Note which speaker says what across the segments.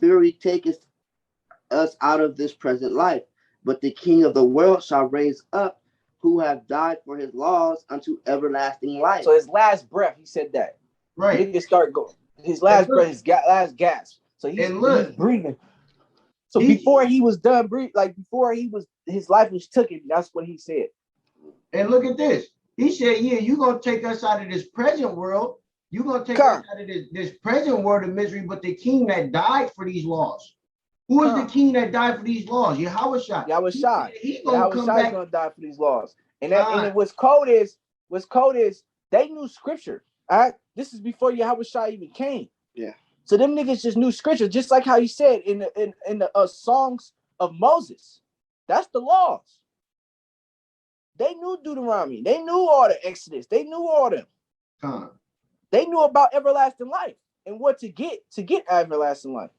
Speaker 1: fury taketh us out of this present life. But the King of the world shall raise up, who have died for his laws unto everlasting life.
Speaker 2: So his last breath, he said that.
Speaker 3: Right.
Speaker 2: He can start going. His last breath, his last gasp. So he's breathing. So before he was done breathing, like before his life was taken, that's what he said.
Speaker 3: And look at this. He said, yeah, you're going to take us out of this present world. You're going to take us out of this present world of misery, but the king that died for these laws. Who is the king that died for these laws? Yahweh Shai.
Speaker 2: He's going to come back. He's going to die for these laws. And what's cold is they knew scripture. All right? This is before Yahweh Shai even came.
Speaker 1: Yeah.
Speaker 2: So them niggas just knew scripture, just like how he said in the songs of Moses. That's the laws. They knew Deuteronomy. They knew all the Exodus. They knew all them. They knew about everlasting life and what to get everlasting life.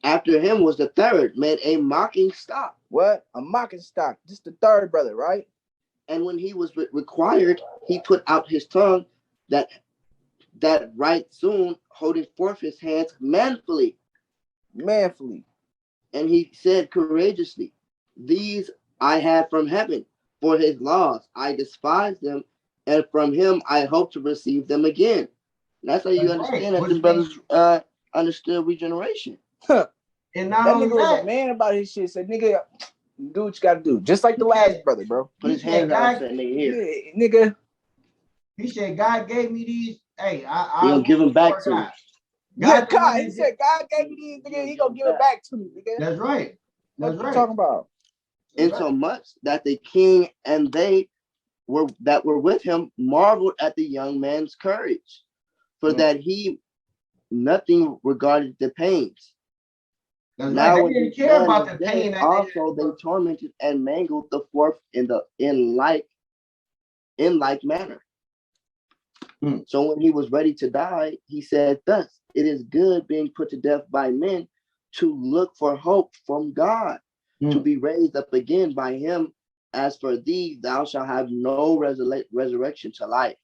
Speaker 1: After him was the third, made a mocking stock.
Speaker 2: What? A mocking stock. This is the third brother, right?
Speaker 1: And when he was required, he put out his tongue that right soon, holding forth his hands manfully. And he said courageously, these I have from heaven, for his laws I despise them, and from him I hope to receive them again. And that's how you understand that the brothers understood regeneration.
Speaker 3: And
Speaker 2: that nigga was a man about his shit. Said, nigga, do what you gotta do. Just like the last brother, bro.
Speaker 1: Put his hands out and nigga here.
Speaker 2: Nigga.
Speaker 3: He said, God gave me these. Hey,
Speaker 1: I don't give them back to me.
Speaker 2: God, he said, God gave me these, nigga. He gonna give it back to me, nigga.
Speaker 3: That's right.
Speaker 2: That's what you're talking about.
Speaker 1: Insomuch that the king and they that were with him marveled at the young man's courage, for that he nothing regarded the pains.
Speaker 3: That's now right. They didn't care about the pain.
Speaker 1: Also, they tormented and mangled the fourth in like manner. So when he was ready to die, he said, "Thus it is good being put to death by men, to look for hope from God, to be raised up again by him. As for thee, thou shalt have no resurrection to life."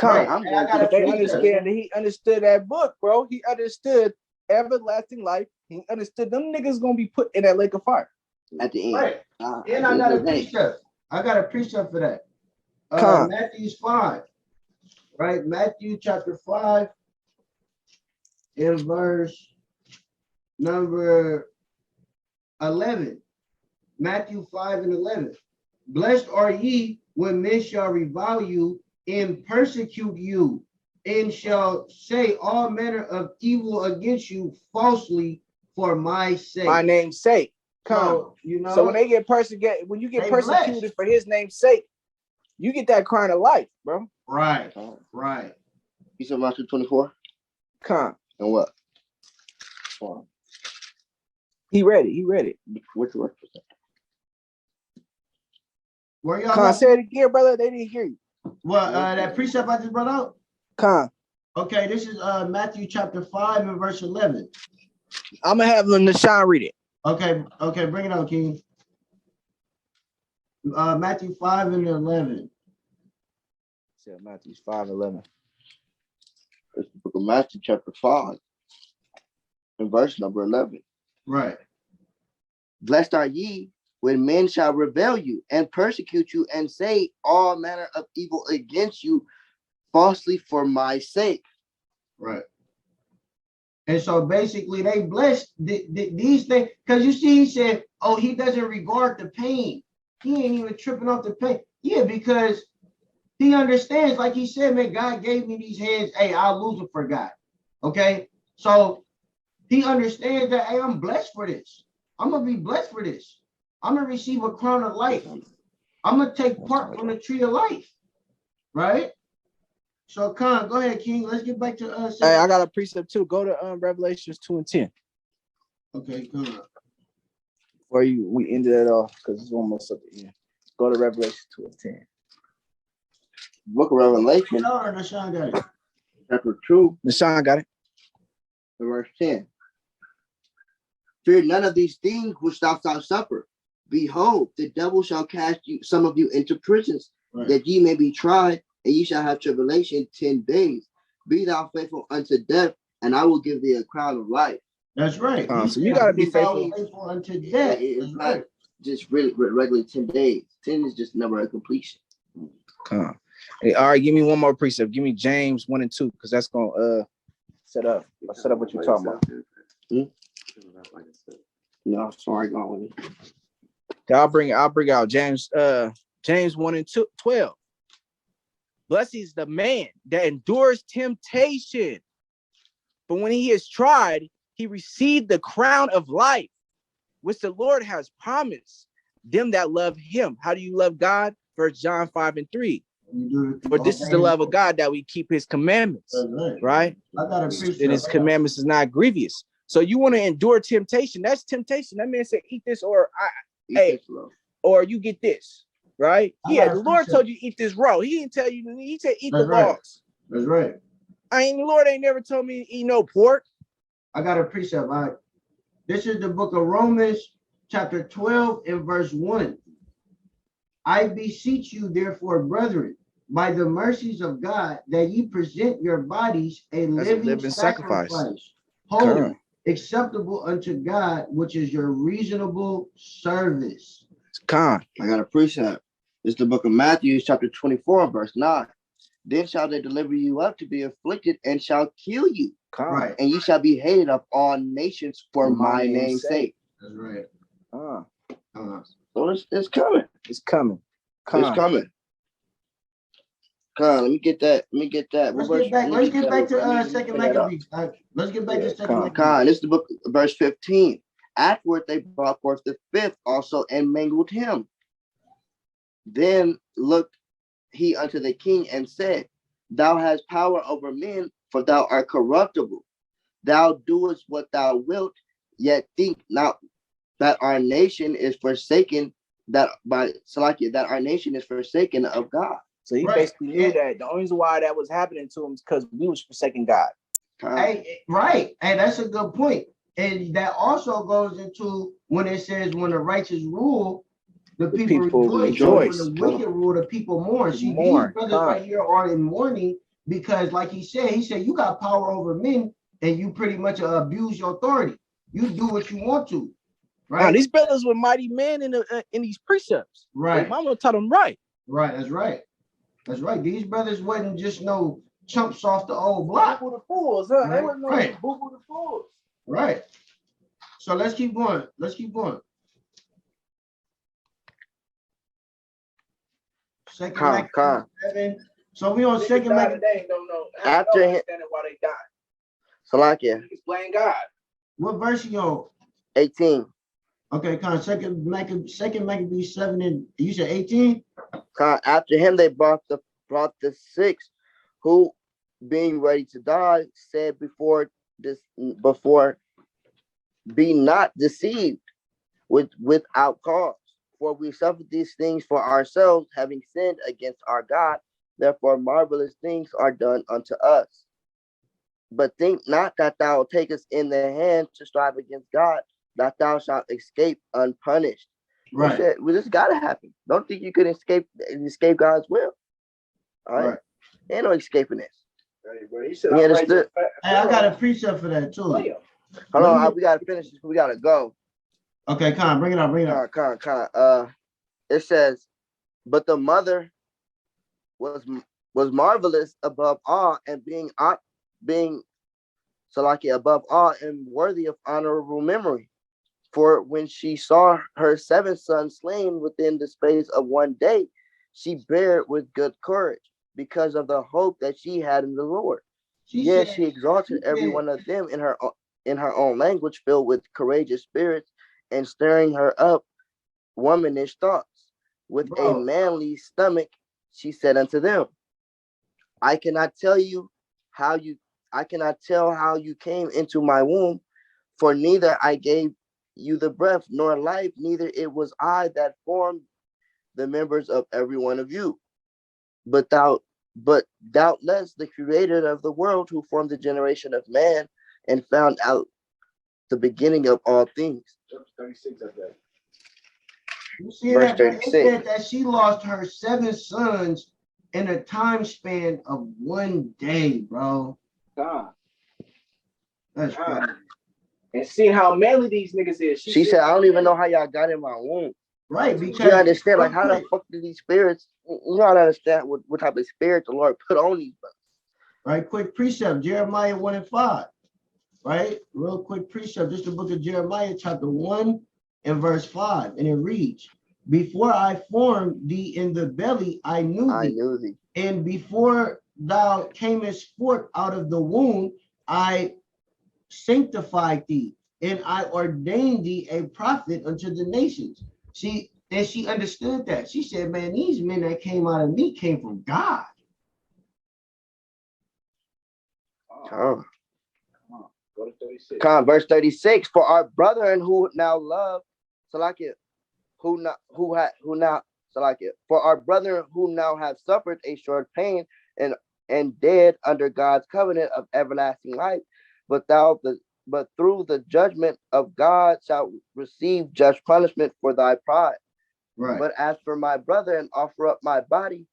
Speaker 2: They understand. He understood that book, bro. He understood everlasting life. He understood them niggas gonna be put in that lake of fire
Speaker 1: at the end.
Speaker 3: Right. And I got a precept. I got a precept for that. Matthew 5. Right, Matthew chapter 5, in verse number 11. Matthew 5 and 11. Blessed are ye when men shall revile you and persecute you, and shall say all manner of evil against you falsely for my sake.
Speaker 2: My name's sake. So when they get persecuted, when you get persecuted for his name's sake, you get that crown of life, bro.
Speaker 3: Right.
Speaker 1: You said Matthew 24?
Speaker 2: And
Speaker 1: what?
Speaker 2: He read it.
Speaker 1: Which verse was that?
Speaker 3: Where y'all
Speaker 2: say it again, brother. They didn't hear you.
Speaker 3: What that precept I just brought out? Okay, this is Matthew chapter 5 and verse 11.
Speaker 2: I'm gonna have Nashawn read it.
Speaker 3: Okay, bring it on, King. Matthew 5 and 11.
Speaker 2: Matthew 5:11.
Speaker 1: It's the book of Matthew chapter 5 and verse number 11.
Speaker 3: Right.
Speaker 1: Blessed are ye when men shall revile you and persecute you and say all manner of evil against you falsely for my sake.
Speaker 3: Right. And so basically they blessed these things, because you see, he said, oh, he doesn't regard the pain. He ain't even tripping off the pain. Yeah, because he understands, like he said, man, God gave me these hands. Hey, I'll lose them for God. Okay. So he understands that, hey, I'm blessed for this. I'm going to be blessed for this. I'm going to receive a crown of life. I'm going to take part from the tree of life. Right. So, Khan, go ahead, King. Let's get back to us.
Speaker 2: Hey, I got a precept too. Go to Revelations 2 and 10.
Speaker 3: Okay, come on.
Speaker 2: Before we ended it off, because it's almost at the end. Go to Revelation 2 and 10.
Speaker 1: Book of Revelation.
Speaker 3: Nashawn got it.
Speaker 1: Chapter 2.
Speaker 2: Nashawn got it.
Speaker 1: Verse 10. Fear none of these things which thou shalt suffer. Behold, the devil shall cast you, some of you, into prisons, that ye may be tried, and ye shall have tribulation 10 days. Be thou faithful unto death, and I will give thee a crown of life.
Speaker 3: That's right.
Speaker 2: So you gotta be faithful.
Speaker 3: Faithful unto death.
Speaker 1: It's
Speaker 3: That's
Speaker 1: not
Speaker 3: right.
Speaker 1: just really regularly 10 days. 10 is just number of completion.
Speaker 2: Hey, all right, give me one more precept. Give me James 1 and 2, because that's gonna set up what you're talking about.
Speaker 1: No, sorry, go on.
Speaker 2: I'll bring out James 1 and 12. Blessed is the man that endures temptation, but when he is tried, he received the crown of life, which the Lord has promised them that love him. How do you love God? 1 John 5 and 3. For this is the love of God, that we keep his commandments, right? And his commandments is not grievous. So you want to endure temptation. That's temptation. That man said, eat this or or you get this, right? Yeah, the Lord told you eat this raw. He didn't tell you, he said eat the logs.
Speaker 3: That's right.
Speaker 2: The Lord ain't never told me to eat no pork.
Speaker 3: I got a precept. All right. This is the book of Romans, chapter 12 and verse 1. I beseech you, therefore, brethren, by the mercies of God, that ye present your bodies a living sacrifice, holy, acceptable unto God, which is your reasonable service.
Speaker 2: I
Speaker 1: got a precept. It's the book of Matthew, chapter 24, verse 9. Then shall they deliver you up to be afflicted and shall kill you.
Speaker 3: Right.
Speaker 1: And you shall be hated of all nations for my name's sake.
Speaker 3: That's right.
Speaker 1: So it's coming.
Speaker 2: It's coming.
Speaker 1: It's coming. Let me get that.
Speaker 3: Let's get back to second Maccabees. Let's get back to second Maccabees.
Speaker 1: This is the book, verse 15. Afterward, they brought forth the fifth also and mangled him. Then looked he unto the king and said, Thou hast power over men, for thou art corruptible. Thou doest what thou wilt, yet think not that our nation is forsaken, that our nation is forsaken of God.
Speaker 2: So he basically knew that the only reason why that was happening to him is because we was forsaking God.
Speaker 3: Hey, right. And that's a good point. And that also goes into when it says when the righteous rule, the people rejoice. When the wicked rule, the people mourn. See, these brothers right here are in mourning because, like he said, you got power over men and you pretty much abuse your authority. You do what you want to, right?
Speaker 2: These brothers were mighty men in these precepts.
Speaker 3: Right.
Speaker 2: Their mama taught them right.
Speaker 3: Right. That's right. That's right. These brothers wasn't just no chumps off the old block.
Speaker 2: Boo-boo the fools, huh?
Speaker 3: Right.
Speaker 2: They wasn't no boo-boo the fools.
Speaker 3: Right. So let's keep going. Second Maccabees 7. So we on second Maccabees.
Speaker 2: After him, why they died.
Speaker 1: Salakia.
Speaker 2: Explain God.
Speaker 3: What verse you on?
Speaker 1: 18.
Speaker 3: Okay, second Maccabees 7 and you said 18?
Speaker 1: After him they brought the six, who being ready to die said before be not deceived without cause, for we suffer these things for ourselves, having sinned against our God. Therefore marvelous things are done unto us. But think not that thou takest in the hand to strive against God, that thou shalt escape unpunished.
Speaker 3: Right.
Speaker 1: Well, this gotta happen. Don't think you could escape God's will. All right. Ain't no escaping this.
Speaker 3: Hey, I got a precept for that too.
Speaker 1: Hold on, we gotta finish this. We gotta go.
Speaker 3: Okay, bring it up.
Speaker 1: It says, but the mother was marvelous above all, and being above all and worthy of honorable memory. For when she saw her 7 sons slain within the space of one day, she bare with good courage, because of the hope that she had in the Lord. She exalted every one of them in her own language, filled with courageous spirits, and stirring her up womanish thoughts. With a manly stomach, she said unto them, I cannot tell how you came into my womb, for neither I gave you the breath nor life, neither it was I that formed the members of every one of you, but doubtless the creator of the world, who formed the generation of man and found out the beginning of all things.
Speaker 2: 36 of that.
Speaker 3: You see that? It said that she lost her 7 sons in a time span of 1 day, bro.
Speaker 2: God.
Speaker 3: That's
Speaker 2: God.
Speaker 3: crazy.
Speaker 2: And seeing how manly these niggas is.
Speaker 1: She said, I don't even know how y'all got in my womb.
Speaker 3: Right, because
Speaker 1: you understand, like, how the fuck do these spirits, you don't understand what type of spirit the Lord put on these brothers.
Speaker 3: Right, quick precept, Jeremiah 1 and 5. Right, real quick precept, just the book of Jeremiah, chapter 1 and verse 5. And it reads, before I formed thee in the belly, I knew thee. And before thou camest forth out of the womb, I sanctified thee, and I ordained thee a prophet unto the nations. She understood that. She said, man, these men that came out of me came from God.
Speaker 1: Go to 36. Verse 36. For our brethren who now love, Salakia, for our brethren who now have suffered a short pain and dead under God's covenant of everlasting life, but through the judgment of God shalt receive just punishment for thy pride.
Speaker 3: Right.
Speaker 1: But as for my brethren, offer up my body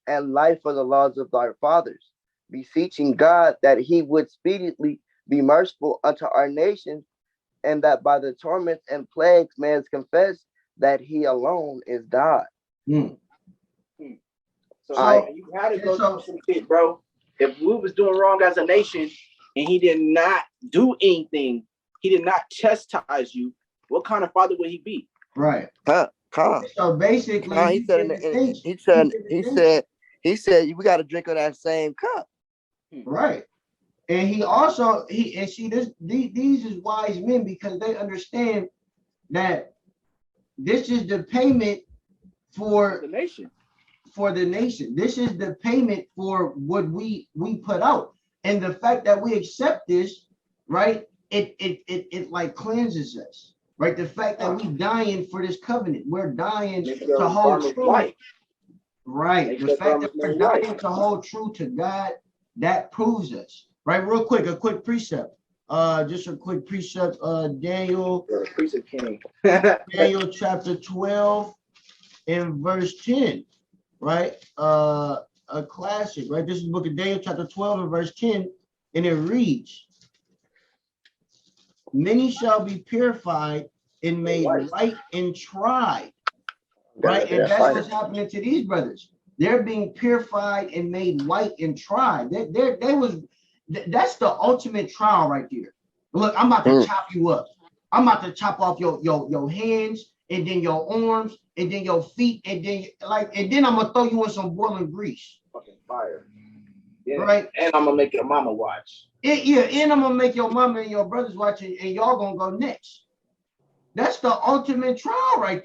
Speaker 1: and life for the laws of thy fathers, beseeching God that he would speedily be merciful unto our nation, and that by the torments and plagues man confess that he alone is God.
Speaker 2: So you had to go through some shit, bro. If we was doing wrong as a nation and he did not do anything, he did not chastise you, what kind of father would he be?
Speaker 3: Right. So basically,
Speaker 1: he said we got to drink of that same cup.
Speaker 3: Right. And he also these is wise men, because they understand that this is the payment for
Speaker 2: the nation.
Speaker 3: This is the payment for what we put out. And the fact that we accept this, right, it like cleanses us. Right. The fact that we dying for this covenant, we're dying to hold true. Right. The fact that we're dying to hold true to God, that proves us. Right. Real quick, a quick precept. Just a quick precept. Daniel chapter 12 and verse 10. Right. A classic. Right. This is the book of Daniel chapter 12 and verse 10, and it reads, many shall be purified and made white and tried. Right. And that's what's happening to these brothers. They're being purified and made white and tried. That's the ultimate trial right there. Look, I'm about to chop you up. I'm about to chop off your hands, and then your arms, and then your feet, and then I'm gonna throw you in some boiling grease.
Speaker 2: Fucking fire. Yeah.
Speaker 3: Right.
Speaker 2: And I'm gonna make your mama watch.
Speaker 3: And I'm gonna make your mama and your brothers watch it, and y'all gonna go next. That's the ultimate trial right there.